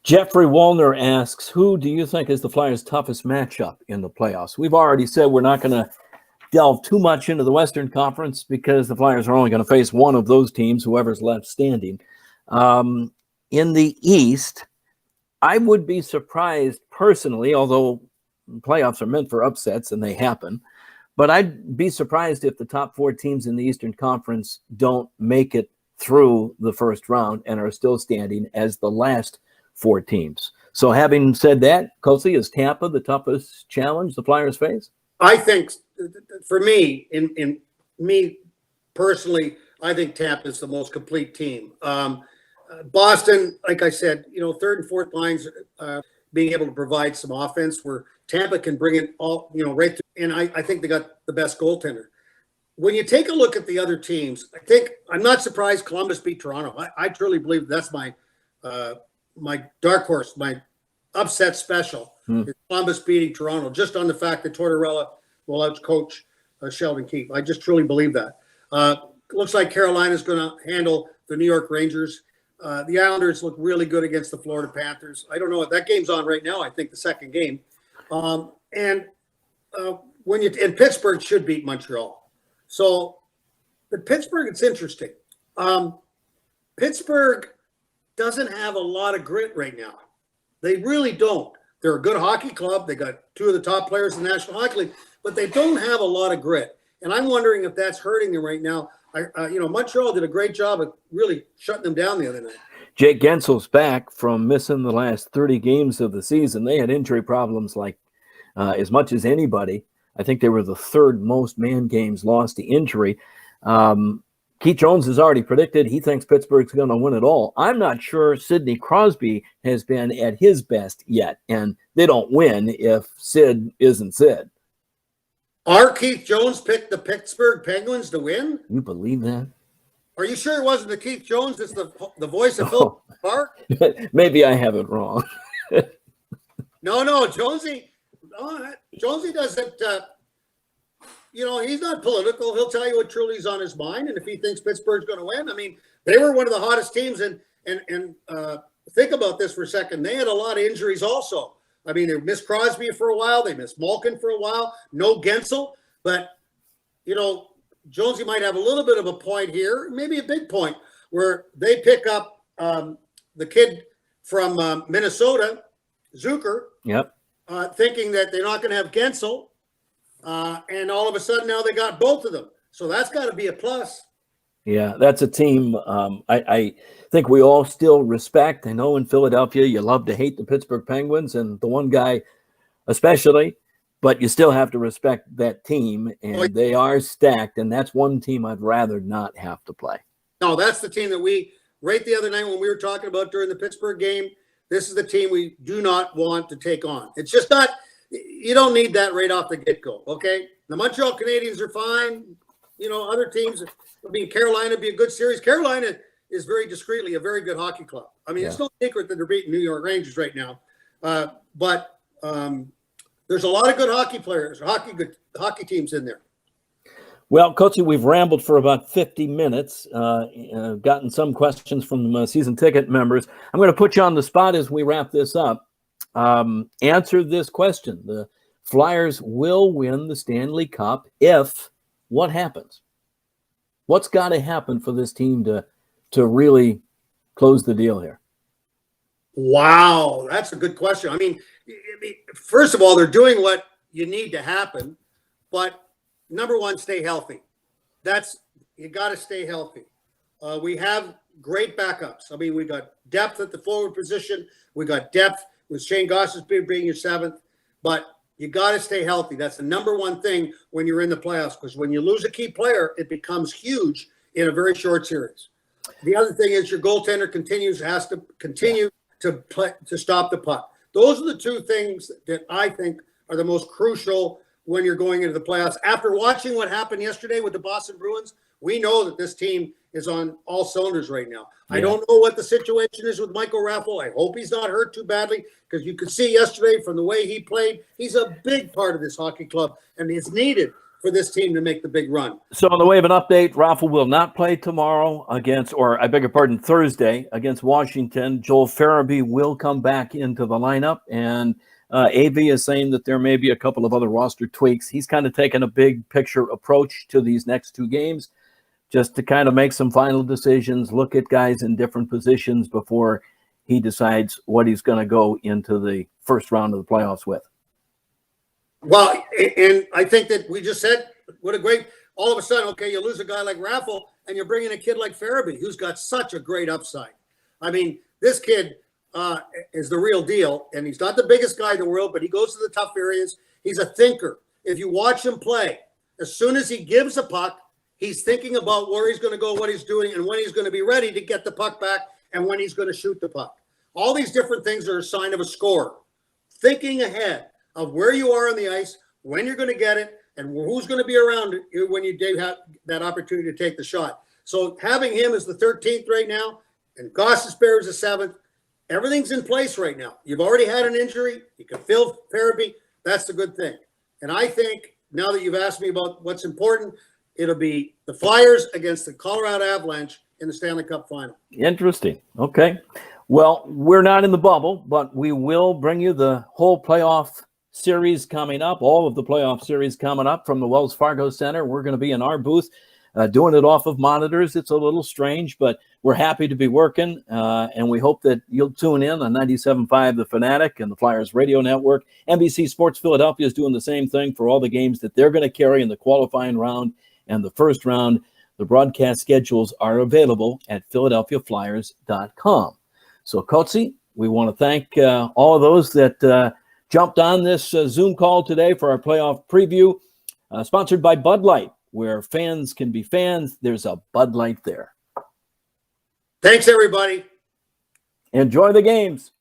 Jeffrey Wallner asks, who do you think is the Flyers' toughest matchup in the playoffs? We've already said we're not going to delve too much into the Western Conference because the Flyers are only going to face one of those teams, whoever's left standing. In the East, I would be surprised personally, although playoffs are meant for upsets and they happen, but I'd be surprised if the top 4 teams in the Eastern Conference don't make it through the first round and are still standing as the last 4 teams. So having said that, Coatsy, is Tampa the toughest challenge the Flyers face? I think, for me, in me personally, I think Tampa is the most complete team. Boston, like I said, you know, third and fourth lines being able to provide some offense where Tampa can bring it all, you know, right through. And I think they got the best goaltender. When you take a look at the other teams, I'm not surprised Columbus beat Toronto. I truly believe that's my dark horse, my upset special is Columbus beating Toronto, just on the fact that Tortorella will outcoach Sheldon Keefe. I just truly believe that. Looks like Carolina's going to handle the New York Rangers. The Islanders look really good against the Florida Panthers. I don't know what that game's on right now. I think the second game. And Pittsburgh should beat Montreal. So, but Pittsburgh, it's interesting. Pittsburgh doesn't have a lot of grit right now. They really don't. They're a good hockey club. They got 2 of the top players in the National Hockey League, but they don't have a lot of grit. And I'm wondering if that's hurting them right now. Montreal did a great job of really shutting them down the other night. Jake Gensel's back from missing the last 30 games of the season. They had injury problems like as much as anybody. I think they were the third most man games lost to injury. Keith Jones has already predicted he thinks Pittsburgh's going to win it all. I'm not sure Sidney Crosby has been at his best yet, and they don't win if Sid isn't Sid. Our Keith Jones picked the Pittsburgh Penguins to win? You believe that? Are you sure it wasn't the Keith Jones that's the voice of Phil Park? Maybe I have it wrong. No, Jonesy doesn't, he's not political. He'll tell you what truly is on his mind. And if he thinks Pittsburgh's going to win, I mean, they were one of the hottest teams. And think about this for a second. They had a lot of injuries also. I mean, they missed Crosby for a while. They missed Malkin for a while. No Gensel. But, Jonesy might have a little bit of a point here, maybe a big point, where they pick up the kid from Minnesota, Zucker. Yep. Thinking that they're not going to have Gensel. And all of a sudden now they got both of them. So that's got to be a plus. Yeah, that's a team I think we all still respect. I know in Philadelphia you love to hate the Pittsburgh Penguins, and the one guy especially, but you still have to respect that team, and they are stacked, and that's one team I'd rather not have to play. No, that's the team that we right the other night when we were talking about during the Pittsburgh game. This is the team we do not want to take on. It's just not – you don't need that right off the get-go, okay? The Montreal Canadiens are fine. Other teams – Carolina would be a good series. Carolina is very discreetly a very good hockey club. I mean, It's no secret that they're beating New York Rangers right now. But there's a lot of good hockey players, hockey teams in there. Well, Coachy, we've rambled for about 50 minutes, gotten some questions from season ticket members. I'm going to put you on the spot as we wrap this up. Answer this question. The Flyers will win the Stanley Cup if what happens? What's got to happen for this team to really close the deal here? Wow, that's a good question. I mean, first of all, they're doing what you need to happen, but number one, stay healthy. You got to stay healthy. We have great backups. I mean, we got depth at the forward position. We got depth with Shane Gostisbehere being your seventh, but you got to stay healthy. That's the number one thing when you're in the playoffs, because when you lose a key player, it becomes huge in a very short series. The other thing is your goaltender has to continue to stop the puck. Those are the two things that I think are the most crucial when you're going into the playoffs. After watching what happened yesterday with the Boston Bruins, we know that this team is on all cylinders right now. Yeah. I don't know what the situation is with Michael Raffl. I hope he's not hurt too badly, because you could see yesterday from the way he played, he's a big part of this hockey club, and it's needed for this team to make the big run. So in the way of an update, Raffl will not play tomorrow Thursday against Washington. Joel Farabee will come back into the lineup, and AV is saying that there may be a couple of other roster tweaks. He's kind of taken a big picture approach to these next two games, just to kind of make some final decisions, look at guys in different positions before he decides what he's going to go into the first round of the playoffs with. Well, and I think that we just said, what a great, all of a sudden, okay, you lose a guy like Raffl, and you're bringing a kid like Farabee, who's got such a great upside. I mean, this kid is the real deal, and he's not the biggest guy in the world, but he goes to the tough areas. He's a thinker. If you watch him play, as soon as he gives a puck, he's thinking about where he's going to go, what he's doing, and when he's going to be ready to get the puck back, and when he's going to shoot the puck. All these different things are a sign of a scorer. Thinking ahead of where you are on the ice, when you're going to get it, and who's going to be around when you do have that opportunity to take the shot. So having him as the 13th right now, and Gostisbehere is the 7th, everything's in place right now. You've already had an injury. You can fill Farabee. That's the good thing. And I think now that you've asked me about what's important, it'll be the Flyers against the Colorado Avalanche in the Stanley Cup final. Interesting. Okay. Well, we're not in the bubble, but we will bring you the whole playoff series coming up, all of the playoff series coming up from the Wells Fargo Center. We're going to be in our booth doing it off of monitors. It's a little strange, but we're happy to be working, and we hope that you'll tune in on 97.5 The Fanatic and the Flyers Radio Network. NBC Sports Philadelphia is doing the same thing for all the games that they're going to carry in the qualifying round and the first round. The broadcast schedules are available at PhiladelphiaFlyers.com. So, Coatsy, we want to thank all of those that jumped on this Zoom call today for our playoff preview, sponsored by Bud Light, where fans can be fans. There's a Bud Light there. Thanks, everybody. Enjoy the games.